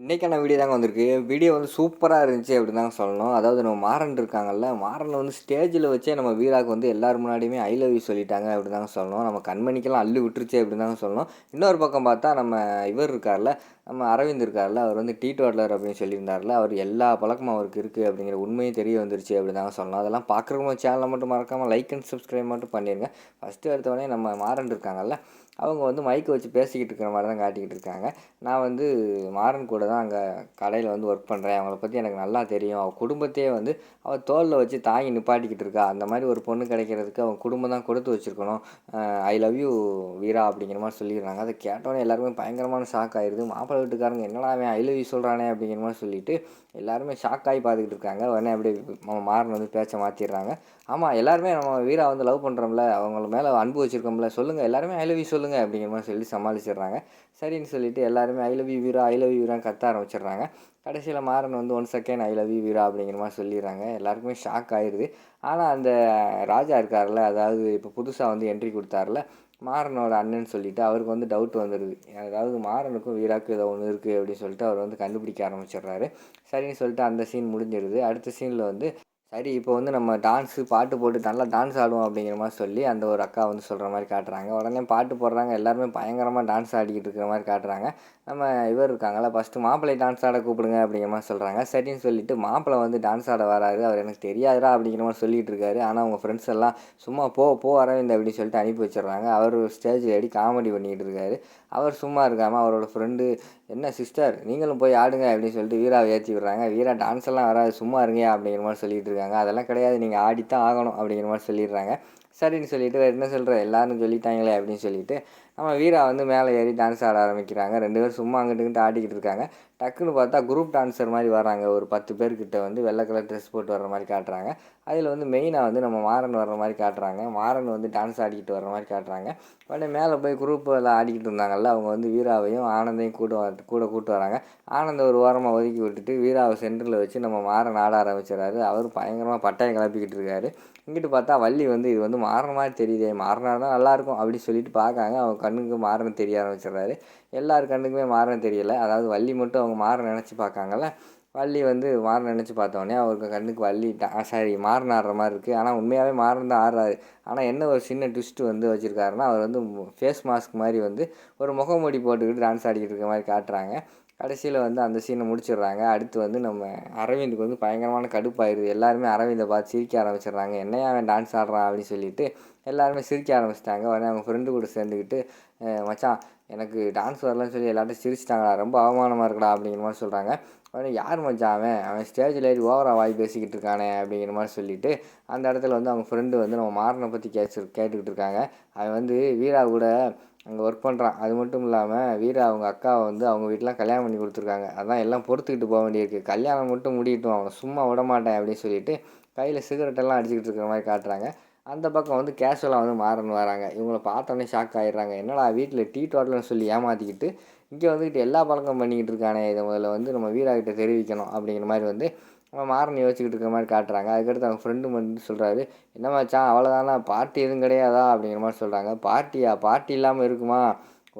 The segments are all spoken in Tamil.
இன்றைக்கான வீடியோ தாங்க வந்திருக்கு. வீடியோ வந்து சூப்பராக இருந்துச்சு அப்படின்னு தாங்க சொல்லணும். அதாவது நம்ம மாறன் இருக்காங்கல்ல, மாறன் வந்து ஸ்டேஜில் வச்சே நம்ம வீராவுக்கு வந்து எல்லார் முன்னாடியுமே ஐ லவ் யூ சொல்லிட்டாங்க அப்படின்னு தாங்க சொல்லணும். நம்ம கண்மணிக்கெல்லாம் அள்ளி விட்டுருச்சு அப்படின்னு தாங்க சொல்லணும். இன்னொரு பக்கம் பார்த்தா நம்ம இவர் இருக்கார்ல, நம்ம அரவிந்த் இருக்கார்ல, அவர் வந்து டீடோட்லர் அப்படின்னு சொல்லியிருந்தார்ல, அவர் எல்லா பழக்கமும் அவருக்கு இருக்குது அப்படிங்கிற உண்மையும் தெரிய வந்துருச்சு அப்படின்னு தாங்க சொல்லணும். அதெல்லாம் பார்க்குறவங்க சேனலை மட்டும் மறக்காமல் லைக் அண்ட் சப்ஸ்கிரைப் மட்டும் பண்ணிடுங்க. ஃபஸ்ட்டு எடுத்தவொடனே நம்ம மாறன் இருக்காங்கல்ல, அவங்க வந்து மைக்கை வச்சு பேசிக்கிட்டு இருக்கிற மாதிரி தான் காட்டிக்கிட்டு இருக்காங்க. நான் வந்து மாறன் கூட தான் அங்கே கடையில் வந்து ஒர்க் பண்ணுறேன். அவங்கள பற்றி எனக்கு நல்லா தெரியும். அவள் குடும்பத்தையே வந்து அவள் தோளில் வச்சு தாங்கி நிப்பாட்டிக்கிட்டு இருக்கா. அந்த மாதிரி ஒரு பொண்ணு கிடைக்கிறதுக்கு அவங்க குடும்பம் தான் கொடுத்து வச்சுருக்கணும். ஐ லவ் யூ வீரா அப்படிங்கிற மாதிரி சொல்லிடுறாங்க. அதை கேட்டோன்னே எல்லாருமே பயங்கரமான ஷாக் ஆயிடுது. மாப்பிள்ளை வீட்டுக்காரங்க என்னடா அவன் ஐ லவ் யூ சொல்கிறானே அப்படிங்கிற மாதிரி சொல்லிட்டு எல்லாருமே ஷாக் ஆகி பார்த்துக்கிட்டு இருக்காங்க. உடனே அப்படியே நம்ம மாறன் வந்து பேச்சை மாற்றிடுறாங்க. ஆமாம், எல்லாருமே நம்ம வீரா வந்து லவ் பண்ணுறோம்ல, அவங்கள மேலே அன்பு வச்சுருக்கோம்ல, சொல்லுங்கள் எல்லாருமே ஐ லவ் யூ சொல்லுங்கள் அப்படிங்கிற மாதிரி சொல்லி சமாளிச்சிடுறாங்க. சரின்னு சொல்லிட்டு எல்லாருமே I love you Veera, I love you வீரான்னு கத்த ஆரம்பிச்சிடுறாங்க. கடைசியில் மாறன் வந்து 1 second I love you Veera அப்படிங்கிற மாதிரி சொல்லிடுறாங்க. எல்லாருக்குமே ஷாக் ஆயிடுது. ஆனால் அந்த ராஜா இருக்கார்ல, அதாவது இப்போ புதுசாக வந்து என்ட்ரி கொடுத்தாருல, மாறனோட அண்ணன்னு சொல்லிட்டு அவருக்கு வந்து டவுட் வந்துடுது. அதாவது மாறனுக்கும் வீராவுக்கும் ஏதோ ஒன்று இருக்குது அப்படின்னு சொல்லிட்டு அவர் வந்து கண்டுபிடிக்க ஆரம்பிச்சிடுறாரு. சரின்னு சொல்லிட்டு அந்த சீன் முடிஞ்சிடுது. அடுத்த சீனில் வந்து சரி இப்போ வந்து நம்ம டான்ஸு பாட்டு போட்டு நல்லா டான்ஸ் ஆடுவோம் அப்படிங்கிற மாதிரி சொல்லி அந்த ஒரு அக்கா வந்து சொல்கிற மாதிரி காட்டுறாங்க. உடனே பாட்டு போடுறாங்க. எல்லாருமே பயங்கரமாக டான்ஸ் ஆடிக்கிட்டு இருக்கிற மாதிரி காட்டுறாங்க. நம்ம இவர் இருக்காங்களா, ஃபஸ்ட்டு மாப்பிள்ளை டான்ஸ் ஆட கூப்பிடுங்க அப்படிங்கிற மாதிரி சொல்கிறாங்க. சரின்னு சொல்லிட்டு மாப்பிள்ளை வந்து டான்ஸ் ஆட வராரு. அவர் எனக்கு தெரியாதுடா அப்படிங்கிற மாதிரி சொல்லிகிட்டு இருக்காரு. ஆனால் அவங்க ஃப்ரெண்ட்ஸ் எல்லாம் சும்மா போ அரவிந்த் அப்படின்னு சொல்லிட்டு அனுப்பி வச்சிடுறாங்க. அவர் ஸ்டேஜில் ஏறி காமெடி பண்ணிக்கிட்டு இருக்காரு. அவர் சும்மா இருக்காமல் அவரோட ஃப்ரெண்டு, என்ன சிஸ்டர் நீங்களும் போய் ஆடுங்க அப்படின்னு சொல்லிட்டு வீராவை ஏற்றி விடுறாங்க. வீரா டான்ஸ் எல்லாம் வராது, சும்மா இருங்க அப்படிங்கிற மாதிரி சொல்லிட்டு இருக்காங்க. அதெல்லாம் கிடையாது, நீங்கள் ஆடித்தான் ஆகணும் அப்படிங்கிற மாதிரி சொல்லிடுறாங்க. சரின்னு சொல்லிட்டு வேறு என்ன சொல்கிற, எல்லாரும் சொல்லிட்டாங்களே அப்படின்னு சொல்லிட்டு நம்ம வீரா வந்து மேலே ஏறி டான்ஸ் ஆட ஆரம்பிக்கிறாங்க. 2 பேரும் சும்மா அங்கிட்டு ஆடிக்கிட்டு இருக்காங்க. டக்குன்னு பார்த்தா குரூப் டான்ஸர் மாதிரி வராங்க. ஒரு 10 பேர்கிட்ட வந்து வெள்ளை கலர் ட்ரெஸ் போட்டு வர்ற மாதிரி காட்டுறாங்க. அதில் வந்து மெயினாக வந்து நம்ம மாறன் வர்ற மாதிரி காட்டுறாங்க. மாறன் வந்து டான்ஸ் ஆடிக்கிட்டு வர்ற மாதிரி காட்டுறாங்க. உடனே மேலே போய் குரூப்பில் ஆடிக்கிட்டு இருந்தாங்கல்ல, அவங்க வந்து வீராவையும் ஆனந்தையும் கூட கூட்டு வராங்க. ஆனந்தை ஒரு ஓரமாக ஒதுக்கி விட்டுட்டு வீராவை சென்டரில் வச்சு நம்ம மாறன் ஆட ஆரம்பிச்சிடறாரு. அவர் பயங்கரமாக பட்டையை கிளப்பிக்கிட்டு இருக்காரு. இங்கிட்டு பார்த்தா வள்ளி வந்து இது வந்து மாறன மாதிரி தெரியுதே, மாறினா தான் நல்லாயிருக்கும் அப்படின்னு சொல்லிட்டு பார்க்காங்க. அவங்க கண்ணுக்கு மாறன் தெரிய ஆரம்பிச்சிடுறாரு. எல்லார் கண்ணுக்குமே மாறன் தெரியலை. அதாவது வள்ளி மட்டும் அவங்க மாறன் நினச்சி பார்க்காங்கல்ல, வள்ளி வந்து மாறன் நினச்சி பார்த்தோன்னே அவருக்கு கண்ணுக்கு வள்ளி சாரி மாறன் ஆடுற மாதிரி இருக்குது. ஆனால் உண்மையாகவே மாறன் தான் ஆடுறாரு. ஆனால் என்ன ஒரு சின்ன ட்விஸ்ட்டு வந்து வச்சுருக்காருன்னா, அவர் வந்து ஃபேஸ் மாஸ்க் மாதிரி வந்து ஒரு முகமூடி போட்டுக்கிட்டு டான்ஸ் ஆடிக்கிட்டு இருக்க மாதிரி காட்டுறாங்க. கடைசியில் வந்து அந்த சீனை முடிச்சிடுறாங்க. அடுத்து வந்து நம்ம அரவிந்துக்கு வந்து பயங்கரமான கடுப்பாயிருது. எல்லாருமே அரவிந்தை பார்த்து சிரிக்க ஆரம்பிச்சிடுறாங்க. என்னையா அவன் டான்ஸ் ஆடுறான் அப்படின்னு சொல்லிட்டு எல்லாருமே சிரிக்க ஆரம்பிச்சிட்டாங்க. உடனே அவங்க ஃப்ரெண்டு கூட சேர்ந்துக்கிட்டு மச்சான் எனக்கு டான்ஸ் வரலன்னு சொல்லி எல்லாத்தையும் சிரிச்சிட்டாங்களா, ரொம்ப அவமானமாக இருக்குடா அப்படிங்கிற மாதிரி சொல்கிறாங்க. உடனே யார் மச்சான் அவன் ஸ்டேஜில் ஏறி ஓவராக வாய் பேசிக்கிட்டு இருக்கானே அப்படிங்கிற மாதிரி சொல்லிவிட்டு அந்த இடத்துல வந்து அவங்க ஃப்ரெண்டு வந்து நம்ம மாறனை பற்றி கேட்டுக்கிட்டு இருக்காங்க. அவன் வந்து வீரா கூட அங்கே ஒர்க் பண்ணுறான். அது மட்டும் இல்லாமல் வீரா அவங்க அக்காவை வந்து அவங்க வீட்டிலாம் கல்யாணம் பண்ணி கொடுத்துருக்காங்க. அதான் எல்லாம் பொறுத்துக்கிட்டு போக வேண்டியிருக்கு. கல்யாணம் மட்டும் முடியட்டும், அவனை சும்மா விட மாட்டேன் அப்படின்னு சொல்லிட்டு கையில் சிகரெட்டெல்லாம் அடிச்சுக்கிட்டு இருக்கிற மாதிரி காட்டுறாங்க. அந்த பக்கம் வந்து கேஷுவலாக வந்து மாறன் வராங்க. இவங்கள பார்த்தோன்னே ஷாக் ஆகிடுறாங்க. என்னடா வீட்டில் டீ டோட்டல்னு சொல்லி ஏமாற்றிக்கிட்டு இங்கே வந்துக்கிட்டு எல்லா பழக்கம் பண்ணிக்கிட்டு இருக்கானே, இதை முதல்ல வந்து நம்ம வீராகிட்ட தெரிவிக்கணும் அப்படிங்கிற மாதிரி வந்து நம்ம மாறன் யோசிச்சுக்கிட்டு இருக்கிற மாதிரி காட்டுறாங்க. அதுக்கடுத்து அவங்க ஃப்ரெண்டு வந்து சொல்கிறாரு, என்ன மச்சான் அவ்வளோதானா, பார்ட்டி எதுவும் கிடையாதா அப்படிங்கிற மாதிரி சொல்கிறாங்க. பார்ட்டி இல்லாமல் இருக்குமா,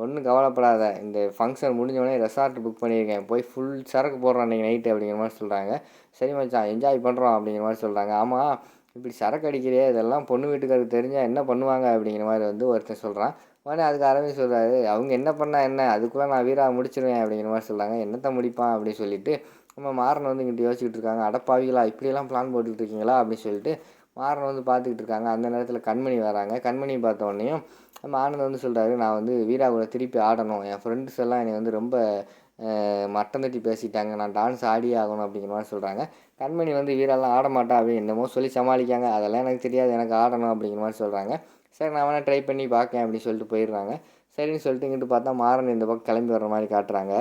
ஒன்றும் கவலைப்படாத, இந்த ஃபங்க்ஷன் முடிஞ்சோடனே ரெசார்ட் புக் பண்ணியிருக்கேன், போய் ஃபுல் சரக்கு போடுறோம் அன்றைக்கி நைட்டு அப்படிங்கிற மாதிரி சொல்கிறாங்க. சரி மச்சான் என்ஜாய் பண்ணுறோம் அப்படிங்கிற மாதிரி சொல்கிறாங்க. ஆமாம் இப்படி சரக்கு அடிக்கிறியே, இதெல்லாம் பொண்ணு வீட்டுக்காருக்கு தெரிஞ்சால் என்ன பண்ணுவாங்க அப்படிங்கிற மாதிரி வந்து ஒருத்தன் சொல்கிறான். உடனே அதுக்கு அரவிந்த் சொல்கிறாரு, அவங்க என்ன பண்ணால் என்ன, அதுக்குள்ளே நான் வீரா முடிச்சிடுவேன் அப்படிங்கிற மாதிரி சொல்கிறாங்க. என்னத்தை முடிப்பான் அப்படின்னு சொல்லிட்டு நம்ம மாறன் வந்து இங்கிட்ட யோசிச்சுட்டு இருக்காங்க. அடப்பாவிகளா இப்படியெல்லாம் பிளான் போட்டுக்கிட்டு இருக்கீங்களா அப்படின்னு சொல்லிட்டு மாறன் வந்து பார்த்துக்கிட்டு இருக்காங்க. அந்த நேரத்தில் கண்மணி வராங்க. கண்மணி பார்த்த உடனேயும் நம்ம ஆனந்த் வந்து சொல்கிறாரு, நான் வந்து வீரா கூட திருப்பி ஆடணும், என் ஃப்ரெண்ட்ஸ் எல்லாம் என்னை வந்து ரொம்ப மட்டம் தட்டி பேசிட்டாங்க, நான் டான்ஸ் ஆடியே ஆகணும் அப்படிங்கிற மாதிரி சொல்கிறாங்க. கண்மணி வந்து வீராலாம் ஆட மாட்டா அப்படின்னு என்னமோ சொல்லி சமாளிக்காங்க. அதெல்லாம் எனக்கு தெரியாது, எனக்கு ஆடணும் அப்படிங்கிற மாதிரி சொல்கிறாங்க. சரி நான் வேணால் ட்ரை பண்ணி பார்க்கேன் அப்படின்னு சொல்லிட்டு போயிடுறாங்க. சரின்னு சொல்லிட்டு இங்கிட்டு பார்த்தா மாறன் இந்த பக்கம் கிளம்பி வர்ற மாதிரி காட்டுறாங்க.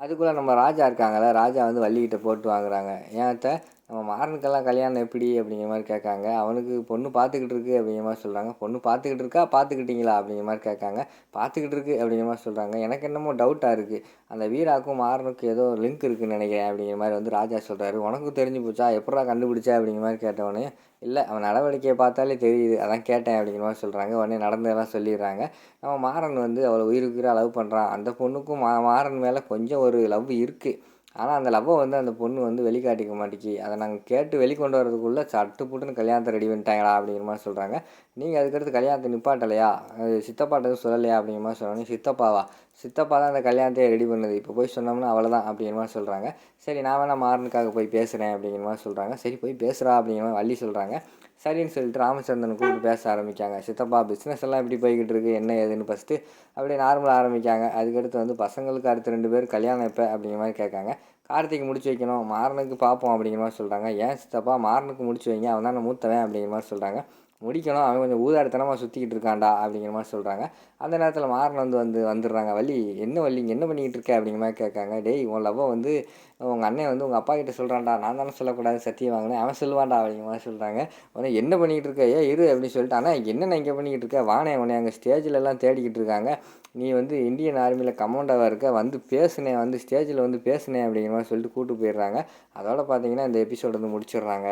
அதுக்குள்ளே நம்ம ராஜா இருக்காங்கல்ல, ராஜா வந்து வள்ளிக்கிட்ட போட்டு வாங்குறாங்க. ஏன் அத்தை நம்ம மாறனுக்கெல்லாம் கல்யாணம் எப்படி அப்படிங்கிற மாதிரி கேட்காங்க. அவனுக்கு பொண்ணு பார்த்துக்கிட்டு இருக்கு அப்படிங்கிற மாதிரி சொல்கிறாங்க. பொண்ணு பார்த்துக்கிட்டு இருக்கா, பார்த்துக்கிட்டீங்களா அப்படிங்கிற மாதிரி கேட்காங்க. பார்த்துக்கிட்டு இருக்கு அப்படிங்கிற மாதிரி சொல்கிறாங்க. எனக்கு என்னமோ டவுட்டாக இருக்குது, அந்த வீராக்கும் மாறனுக்கும் ஏதோ லிங்க் இருக்குதுன்னு நினைக்கிறேன் அப்படிங்கிற மாதிரி வந்து ராஜா சொல்கிறாரு. உனக்கும் தெரிஞ்சு போச்சா, எப்படா கண்டுபிடிச்சா அப்படிங்கிற மாதிரி கேட்டவொடனே, இல்லை அவன் நடவடிக்கையை பார்த்தாலே தெரியுது, அதான் கேட்டேன் அப்படிங்கிற மாதிரி சொல்கிறாங்க. உடனே நடந்ததெல்லாம் சொல்லிடுறாங்க. நம்ம மாறன் வந்து அவளை உயிருக்குயிராக லவ் பண்ணுறான். அந்த பொண்ணுக்கும் மாறன் மேலே கொஞ்சம் ஒரு லவ் இருக்குது. ஆனால் அந்த லவ்வை வந்து அந்த பொண்ணு வந்து வெளிக்காட்டிக்க மாட்டேங்கி. அதை நாங்கள் கேட்டு வெளிக்கொண்டு வரதுக்குள்ளே சட்டு புட்டுன்னு கல்யாணத்தை ரெடி பண்ணிட்டாங்களா அப்படிங்கிற மாதிரி சொல்கிறாங்க. நீங்கள் அதுக்கடுத்து கல்யாணத்தை நிப்பாட்டலையா, சித்தப்பாட்ட எதுவும் சொல்லலையா அப்படிங்கிற மாதிரி சொன்னோன்னே, சித்தப்பாவா, சித்தப்பா தான் அந்த கல்யாணத்தையே ரெடி பண்ணுது, இப்போ போய் சொன்னோம்னா அவ்வளோதான் அப்படிங்கிற மாதிரி சொல்கிறாங்க. சரி நான் வேணா மாறனுக்காக போய் பேசுகிறேன் அப்படிங்கிற மாதிரி சொல்கிறாங்க. சரி போய் பேசுகிறா அப்படிங்கிற மாதிரி வள்ளி சொல்கிறாங்க. சரின்னு சொல்லிட்டு ராமச்சந்திரன் கூப்பிட்டு பேச ஆரம்பிக்காங்க. சித்தப்பா பிஸ்னஸ் எல்லாம் எப்படி போய்கிட்டு இருக்குது, என்ன ஏதுன்னு ஃபஸ்ட்டு அப்படியே நார்மலாக ஆரம்பிக்காங்க. அதுக்கடுத்து வந்து பசங்களுக்கு அடுத்த 2 பேர் கல்யாணம் எப்போ அப்படிங்கிற மாதிரி கேட்காங்க. கார்த்திக் முடிச்சு வைக்கணும், மாறனுக்கு பார்ப்போம் அப்படிங்கிற மாதிரி சொல்கிறாங்க. ஏன் சித்தப்பா, மாறனுக்கு முடிச்சு வைங்க, அவன் தானே மூத்தவன் அப்படிங்கிற மாதிரி சொல்கிறாங்க. முடிக்கணும், அவன் கொஞ்சம் ஊதாரித்தனமாக சுற்றிக்கிட்டு இருக்கான்டா அப்படிங்கிற மாதிரி சொல்கிறாங்க. அந்த நேரத்தில் மாறன் வந்துடுறாங்க. வள்ளி, என்ன வள்ளி இங்கே என்ன பண்ணிக்கிட்டு இருக்க அப்படிங்கிற மாதிரி கேட்காங்க. டேய் உன் லவ்வை வந்து உங்கள் அண்ணன் வந்து உங்கள் அப்பா கிட்ட சொல்கிறான்டா, நான் தானே சொல்லக்கூடாது சத்தியம் வாங்கினேன், அவன் சொல்லுவான்டா அப்படிங்கிற மாதிரி சொல்கிறாங்க. உடனே என்ன பண்ணிக்கிட்டு இருக்க, இரு அப்படின்னு சொல்லிட்டு, ஆனால் என்னென்ன இங்கே பண்ணிக்கிட்டு இருக்க, வானே உடனே அங்கே ஸ்டேஜில் எல்லாம் தேடிக்கிட்டு இருக்காங்க, நீ வந்து இந்தியன் ஆர்மியில் கமாண்டராக இருக்க, வந்து பேசுனேன், வந்து ஸ்டேஜில் வந்து பேசுனேன் அப்படிங்கிற மாதிரி சொல்லிட்டு கூப்பிட்டு போயிடுறாங்க. அதோட பார்த்தீங்கன்னா இந்த எபிசோடு வந்து முடிச்சிடுறாங்க.